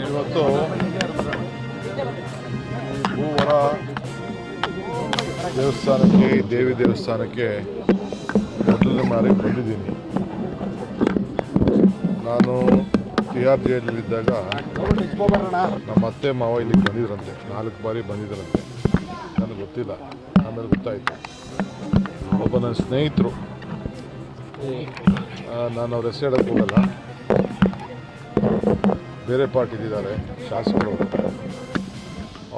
ಇವತ್ತು ಭೂವರ ದೇವಸ್ಥಾನಕ್ಕೆ ದೇವಿ ದೇವಸ್ಥಾನಕ್ಕೆ ಮೊದಲನೇ ಬಾರಿ ಬಂದಿದ್ದೀನಿ. ನಾನು TR ಜೈಲಲ್ಲಿದ್ದಾಗ ನಮ್ಮ ಅತ್ತೆ ಮಾವ ಇಲ್ಲಿಗೆ ಬಂದಿದ್ರಂತೆ, 4 ಬಾರಿ ಬಂದಿದ್ರಂತೆ. ನನಗೆ ಗೊತ್ತಿಲ್ಲ, ಆಮೇಲೆ ಗೊತ್ತಾಯಿತು. ಒಬ್ಬ ನನ್ನ ಸ್ನೇಹಿತರು, ನಾನು ಅವ್ರ ಹೆಸರು ಹೇಳಕ್ಕೆ ಹೋಗಲ್ಲ, ಬೇರೆ ಪಾರ್ಟಿದಿದ್ದಾರೆ ಶಾಸಕರು,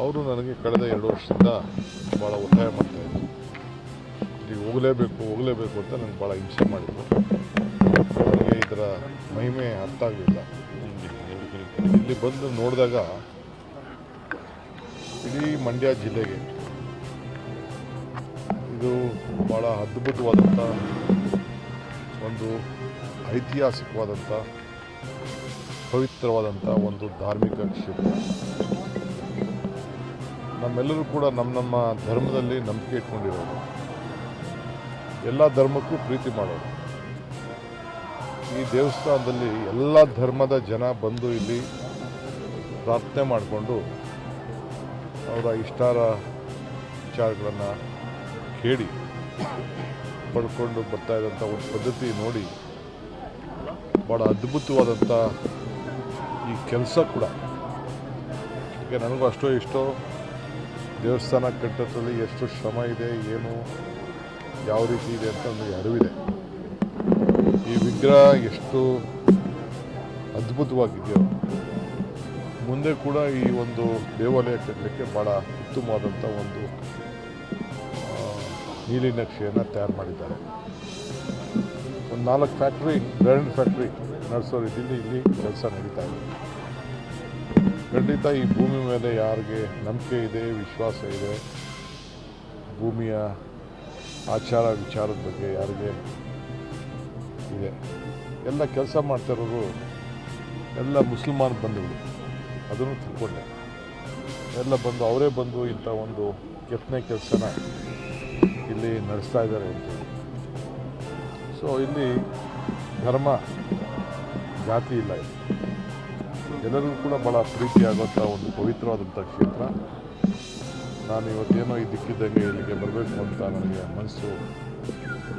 ಅವರು ನನಗೆ ಕಳೆದ 2 ವರ್ಷದಿಂದ ಭಾಳ ಒತ್ತಾಯ ಮಾಡ್ತಾಯಿದ್ರು. ಇಲ್ಲಿಗೆ ಹೋಗಲೇಬೇಕು ಅಂತ ನನಗೆ ಭಾಳ ಹಿಂಸೆ ಮಾಡಿದ್ರು. ನನಗೆ ಇದರ ಮಹಿಮೆ ಅರ್ಥ ಆಗಲಿಲ್ಲ. ಇಲ್ಲಿ ಬಂದು ನೋಡಿದಾಗ ಇಡೀ ಮಂಡ್ಯ ಜಿಲ್ಲೆಗೆ ಇದು ಭಾಳ ಅದ್ಭುತವಾದಂಥ ಒಂದು ಐತಿಹಾಸಿಕವಾದಂಥ ಪವಿತ್ರವಾದಂಥ ಒಂದು ಧಾರ್ಮಿಕ ಕ್ಷೇತ್ರ. ನಮ್ಮೆಲ್ಲರೂ ಕೂಡ ನಮ್ಮ ಧರ್ಮದಲ್ಲಿ ನಂಬಿಕೆ ಇಟ್ಕೊಂಡಿರೋರು, ಎಲ್ಲ ಧರ್ಮಕ್ಕೂ ಪ್ರೀತಿ ಮಾಡೋರು. ಈ ದೇವಸ್ಥಾನದಲ್ಲಿ ಎಲ್ಲ ಧರ್ಮದ ಜನ ಬಂದು ಇಲ್ಲಿ ಪ್ರಾರ್ಥನೆ ಮಾಡಿಕೊಂಡು ಅವರ ಇಷ್ಟಾರ ವಿಚಾರಗಳನ್ನು ಕೇಳಿ ಪಡ್ಕೊಂಡು ಬರ್ತಾ ಇದ್ದಂಥ ಒಂದು ಪದ್ಧತಿ ನೋಡಿ ಭಾಳ ಅದ್ಭುತವಾದಂಥ ಈ ಕೆಲಸ ಕೂಡ. ಈಗ ನನಗೂ ಅಷ್ಟೋ ಇಷ್ಟೋ ದೇವಸ್ಥಾನ ಕಟ್ಟೋದ್ರಲ್ಲಿ ಎಷ್ಟು ಶ್ರಮ ಇದೆ, ಏನು ಯಾವ ರೀತಿ ಇದೆ ಅಂತ ನನಗೆ ಅರಿವಿದೆ. ಈ ವಿಗ್ರಹ ಎಷ್ಟು ಅದ್ಭುತವಾಗಿದೆಯೋ ಮುಂದೆ ಕೂಡ ಈ ಒಂದು ದೇವಾಲಯ ಕಟ್ಟಲಿಕ್ಕೆ ಭಾಳ ಉತ್ತಮವಾದಂಥ ಒಂದು ನೀಲಿ ನಕ್ಷೆಯನ್ನು ತಯಾರು ಮಾಡಿದ್ದಾರೆ. ಒಂದು 4 ಫ್ಯಾಕ್ಟ್ರಿ, ಗ್ರ್ಯಾಂಡ್ ಫ್ಯಾಕ್ಟ್ರಿ ನಡೆಸೋ ರೀತಿಯಲ್ಲಿ ಇಲ್ಲಿ ಕೆಲಸ ನಡೀತಾ ಇದೆ. ಖಂಡಿತ ಈ ಭೂಮಿ ಮೇಲೆ ಯಾರಿಗೆ ನಂಬಿಕೆ ಇದೆ, ವಿಶ್ವಾಸ ಇದೆ, ಭೂಮಿಯ ಆಚಾರ ವಿಚಾರದ ಬಗ್ಗೆ ಯಾರಿಗೆ ಇದೆ, ಎಲ್ಲ ಕೆಲಸ ಮಾಡ್ತಿರೋರು ಎಲ್ಲ ಮುಸಲ್ಮಾನ್ ಬಂಧುಗಳು, ಅದನ್ನು ತಿಳ್ಕೊಂಡೆ. ಎಲ್ಲ ಬಂದು ಅವರೇ ಬಂದು ಇಂಥ ಒಂದು ಕೆತ್ತನೆ ಕೆಲಸನ ಇಲ್ಲಿ ನಡೆಸ್ತಾ ಇದ್ದಾರೆ ಅಂತೇಳಿ. ಸೊ ಇಲ್ಲಿ ಧರ್ಮ ಜಾತಿ ಇಲ್ಲ, ಇಲ್ಲಿ ಎಲ್ಲರಿಗೂ ಕೂಡ ಭಾಳ ಪ್ರೀತಿಯಾಗುವಂಥ ಒಂದು ಪವಿತ್ರವಾದಂಥ ಕ್ಷೇತ್ರ. ನಾನು ಇವತ್ತೇನೋ ಇದ್ದಕ್ಕಿದ್ದಂಗೆ ಇಲ್ಲಿಗೆ ಬರಬೇಕು ಅಂತ ನನಗೆ ಮನಸ್ಸು,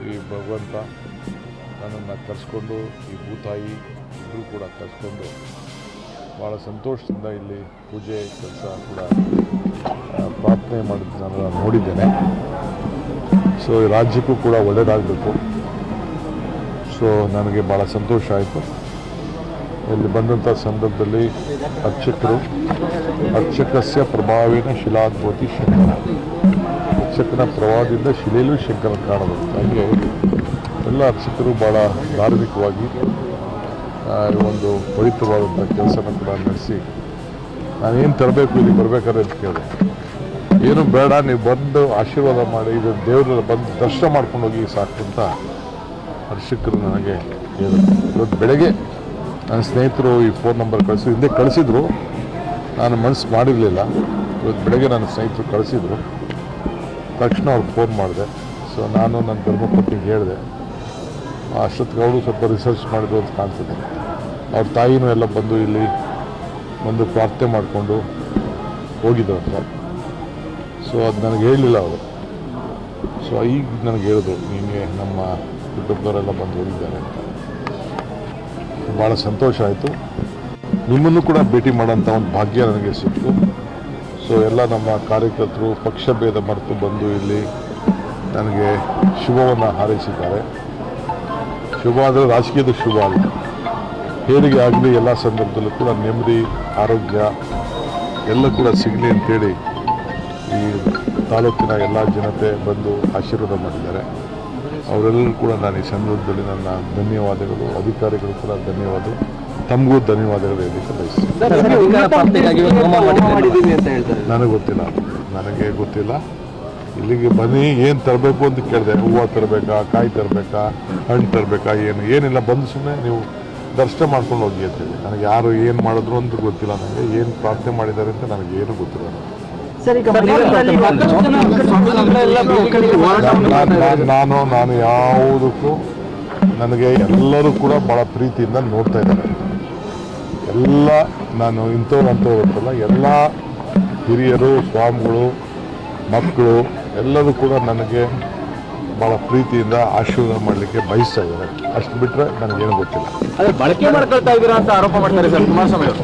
ಈ ಭಗವಂತ ನನ್ನನ್ನು ಕರೆಸ್ಕೊಂಡು, ಈ ಭೂತಾಯಿ ಇಬ್ಬರು ಕೂಡ ಕರೆಸ್ಕೊಂಡು ಭಾಳ ಸಂತೋಷದಿಂದ ಇಲ್ಲಿ ಪೂಜೆ ಕೆಲಸ ಕೂಡ ಪ್ರಾರ್ಥನೆ ಮಾಡಿದ್ದು ನಾನು ನೋಡಿದ್ದೇನೆ. ಸೊ ರಾಜ್ಯಕ್ಕೂ ಕೂಡ ಒಳ್ಳೆಯದಾಗಬೇಕು. ಸೊ ನನಗೆ ಭಾಳ ಸಂತೋಷ ಆಯಿತು. ಇಲ್ಲಿ ಬಂದಂಥ ಸಂದರ್ಭದಲ್ಲಿ ಅರ್ಚಕಸ್ಯ ಪ್ರಭಾವೇನ ಶಿಲಾದ್ಭೂತಿ ಶಂಕರ, ಅರ್ಚಕನ ಪ್ರಭಾವದಿಂದ ಶಿಲೆಯಲ್ಲೂ ಶಂಕರ ಕಾಣಬಹುದು. ಹಾಗೆ ಎಲ್ಲ ಅರ್ಚಕರು ಭಾಳ ಧಾರ್ಮಿಕವಾಗಿ ಒಂದು ಪವಿತ್ರವಾದಂಥ ಕೆಲಸನ ಕೂಡ ನಡೆಸಿ, ನಾನೇನು ತರಬೇಕು ಇಲ್ಲಿ ಬರಬೇಕಾದ್ರೆ ಅಂತ ಕೇಳಿದೆ. ಏನು ಬೇಡ, ನೀವು ಬಂದು ಆಶೀರ್ವಾದ ಮಾಡಿ, ಇದು ದೇವರ ಬಂದು ದರ್ಶನ ಮಾಡ್ಕೊಂಡು ಹೋಗಿ ಸಾಕು ಅಂತ ಅರ್ಚಕರು ನನಗೆ ಹೇಳಿದ್ರು. ಇವತ್ತು ಬೆಳಗ್ಗೆ ನನ್ನ ಸ್ನೇಹಿತರು ಈ ಫೋನ್ ನಂಬರ್ ಹಿಂದೆ ಕಳಿಸಿದ್ರು, ನಾನು ಮನಸ್ಸು ಮಾಡಿರಲಿಲ್ಲ. ಇವತ್ತು ಬೆಳಗ್ಗೆ ನನ್ನ ಸ್ನೇಹಿತರು ಕಳಿಸಿದ್ರು, ತಕ್ಷಣ ಅವ್ರಿಗೆ ಫೋನ್ ಮಾಡಿದೆ. ಸೊ ನಾನು ನನ್ನ ಧರ್ಮಪತ್ನಿಗೆ ಹೇಳಿದೆ. ಅಷ್ಟೊತ್ತಿಗೆ ಅವರು ಸ್ವಲ್ಪ ರಿಸರ್ಚ್ ಮಾಡಿದ್ರು ಅಂತ ಕಾಣ್ತದೆ. ಅವ್ರ ತಾಯಿನೂ ಎಲ್ಲ ಬಂದು ಇಲ್ಲಿ ಬಂದು ಪ್ರಾರ್ಥನೆ ಮಾಡಿಕೊಂಡು ಹೋಗಿದ್ದವಂತೆ. ಸೊ ಅದು ನನಗೆ ಹೇಳಲಿಲ್ಲ ಅವರು. ಸೊ ಈಗ ನನಗೆ ಹೇಳಿದ್ರು, ನಿಮಗೆ ನಮ್ಮ ಕುಟುಂಬದವರೆಲ್ಲ ಬಂದು ಹೋಗಿದ್ದಾರೆ ಅಂತ. ಭಾಳ ಸಂತೋಷ ಆಯಿತು. ನಿಮ್ಮನ್ನು ಕೂಡ ಭೇಟಿ ಮಾಡೋಂಥ ಒಂದು ಭಾಗ್ಯ ನನಗೆ ಸಿಕ್ತು. ಸೊ ಎಲ್ಲ ನಮ್ಮ ಕಾರ್ಯಕರ್ತರು ಪಕ್ಷ ಭೇದ ಮರೆತು ಬಂದು ಇಲ್ಲಿ ನನಗೆ ಶುಭವನ್ನು ಹಾರೈಸಿದ್ದಾರೆ. ಶುಭ ಅಂದರೆ ರಾಜಕೀಯದ ಶುಭ ಅಲ್ಲ, ಹೇರಿಗೆ ಆಗಲಿ ಎಲ್ಲ ಸಂದರ್ಭದಲ್ಲೂ ಕೂಡ ನೆಮ್ಮದಿ, ಆರೋಗ್ಯ ಎಲ್ಲ ಕೂಡ ಸಿಗಲಿ ಅಂತೇಳಿ ಈ ತಾಲೂಕಿನ ಎಲ್ಲ ಜನತೆ ಬಂದು ಆಶೀರ್ವಾದ ಮಾಡಿದ್ದಾರೆ. ಅವರೆಲ್ಲರೂ ಕೂಡ ನಾನು ಈ ಸಂದರ್ಭದಲ್ಲಿ ನನ್ನ ಧನ್ಯವಾದಗಳು, ಅಧಿಕಾರಿಗಳು ಕೂಡ ಧನ್ಯವಾದ, ತಮಗೂ ಧನ್ಯವಾದಗಳು ಹೇಳಲಿಕ್ಕೆ ಬಯಸ್ತೀನಿ. ನನಗೆ ಗೊತ್ತಿಲ್ಲ. ಇಲ್ಲಿಗೆ ಬನ್ನಿ, ಏನು ತರಬೇಕು ಅಂತ ಕೇಳಿದೆ. ಹೂವು ತರಬೇಕಾ, ಕಾಯಿ ತರಬೇಕಾ, ಹಣ್ಣು ತರಬೇಕಾ, ಏನಿಲ್ಲ, ಬಂದು ಸುಮ್ಮನೆ ನೀವು ದರ್ಶನ ಮಾಡ್ಕೊಂಡು ಹೋಗಿ ಅಂತೇಳಿ. ನನಗೆ ಯಾರು ಏನು ಮಾಡಿದ್ರು ಅಂತ ಗೊತ್ತಿಲ್ಲ, ನನಗೆ ಏನು ಪ್ರಾರ್ಥನೆ ಮಾಡಿದ್ದಾರೆ ಅಂತ ನನಗೇನು ಗೊತ್ತಿಲ್ಲ. ಸರ್, ಈಗ ಮೈಸೂರಿನಲ್ಲಿ ಮತ್ತಷ್ಟು ಜನ ಸ್ವಾಮೀಜಿಗಳೆಲ್ಲ ಒಕ್ಕಲಿಗರ ಹೋರಾಟವನ್ನು ಮಾಡ್ತಾ ಇದ್ದಾರೆ. ನಾನು ಯಾವುದಕ್ಕೂ ನನಗೆ ಎಲ್ಲರೂ ಕೂಡ ಭಾಳ ಪ್ರೀತಿಯಿಂದ ನೋಡ್ತಾ ಇದ್ದಾರೆ. ಎಲ್ಲ ನಾನು ಇಂಥವ್ರು ಅಂತಲ್ಲ, ಎಲ್ಲ ಹಿರಿಯರು, ಸ್ವಾಮಿಗಳು, ಮಕ್ಕಳು ಎಲ್ಲರೂ ಕೂಡ ನನಗೆ ಭಾಳ ಪ್ರೀತಿಯಿಂದ ಆಶೀರ್ವಾದ ಮಾಡಲಿಕ್ಕೆ ಬಯಸ್ತಾ ಇದ್ದಾರೆ. ಅಷ್ಟು ಬಿಟ್ಟರೆ ನನಗೇನು ಗೊತ್ತಿಲ್ಲ. ಅದೇ ಬಳಕೆ ಮಾಡ್ಕೊಳ್ತಾ ಇದ್ದೀರಾ ಅಂತ ಆರೋಪ ಮಾಡ್ತಾರೆ ಸರ್ ಕುಮಾರಸ್ವಾಮಿ ಅವರು.